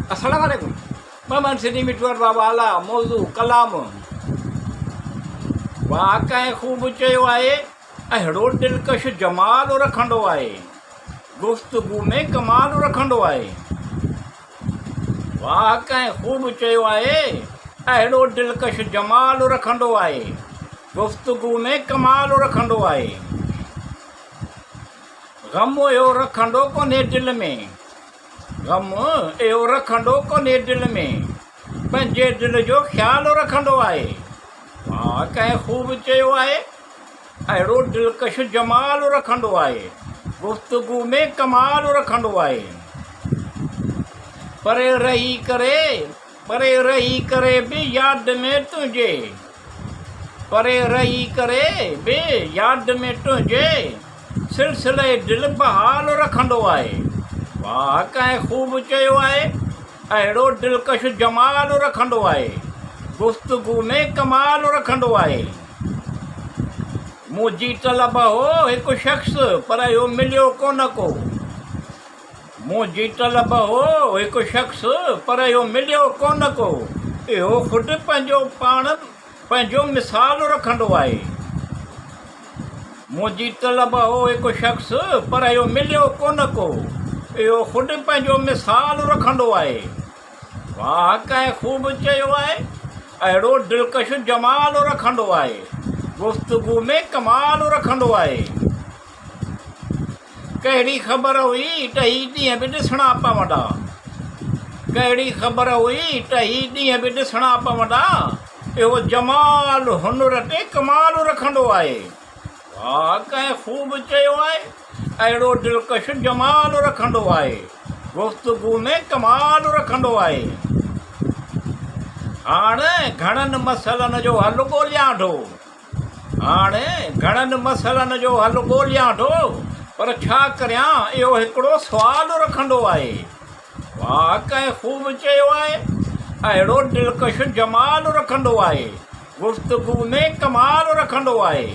अस्सलाम वालेकुम। मोहम्मद सिद्दीक मिठवार बाबा आला मौज़ू कलाम वाक़ई ख़ूब चयो आहे। अहिड़ो दिलकश जमाल रखंदो आहे, गुफ़्तगू में कमाल रखंदो आहे। वाक़ई ख़ूब चयो आहे। अहिड़ो दिलकश जमाल रखंदो आहे, गुफ़्तगू में कमाल रखंदो आहे। ग़म इहो रखंदो कोन्हे दिलि में, ग़म इहो रखंदो कोन्हे दिलि में, पंहिंजे दिलि जो ख़्यालु रखंदो आहे। वाक़ई ख़ूब चयो आहे। अहिड़ो दिलकश जमाल रखंदो आहे, गुफ़्तगू में कमाल रखंदो आहे। परे रही करे बि यादि में तुंहिंजे, परे रही करे बि यादि में तुंहिंजे, सिलसिले दिलि बहाल रखंदो आहे। वाक़ई ख़ूब चयो आहे। अहिड़ो दिलकश जमाल रखंदो आहे, गुफ़्तगू में कमाल रखंदो आहे। मुंहिंजी तलब हो हिकु शख़्स पर इहो मिलियो कोन को, मुंहिंजी तलब हो हिकु शख़्स पर इहो मिलियो कोन को। इहो ख़ुदि पंहिंजो पाण पंहिंजो मिसाल रखंदो आहे। मुंहिंजी तलब हो हिकु शख़्स पर इहो मिलियो कोन को। इहो ख़ुदि पंहिंजो मिसाल रखंदो आहे। वाक़ई ख़ूब चयो आहे। अहिड़ो दिलकश जमाल रखंदो आहे, गुफ़्तगू में कमाल रखंदो आहे। कहिड़ी ख़बर हुई त ही ॾींहं बि ॾिसणा पवंदा, कहिड़ी ख़बर हुई त ही ॾींहं बि ॾिसणा पवंदा। इहो जमाल हुनुर ते कमाल रखंदो आहे। वाक़ई ख़ूब चयो आहे। अहिड़ो दिलकश जमाल रखंदो आहे, गुफ़्तगू में कमाल रखंदो आहे। हाणे घणनि मसइलनि जो हल ॻोल्हियां थो, हाणे घणनि मसइलनि जो हल ॻोल्हियां थो, पर छा करियां इहो हिकिड़ो सुवालु रखंदो आहे। वाक़ई ख़ूब चयो आहे। अहिड़ो दिलकश जमाल रखंदो आहे, गुफ़्तगू में कमाल रखंदो आहे।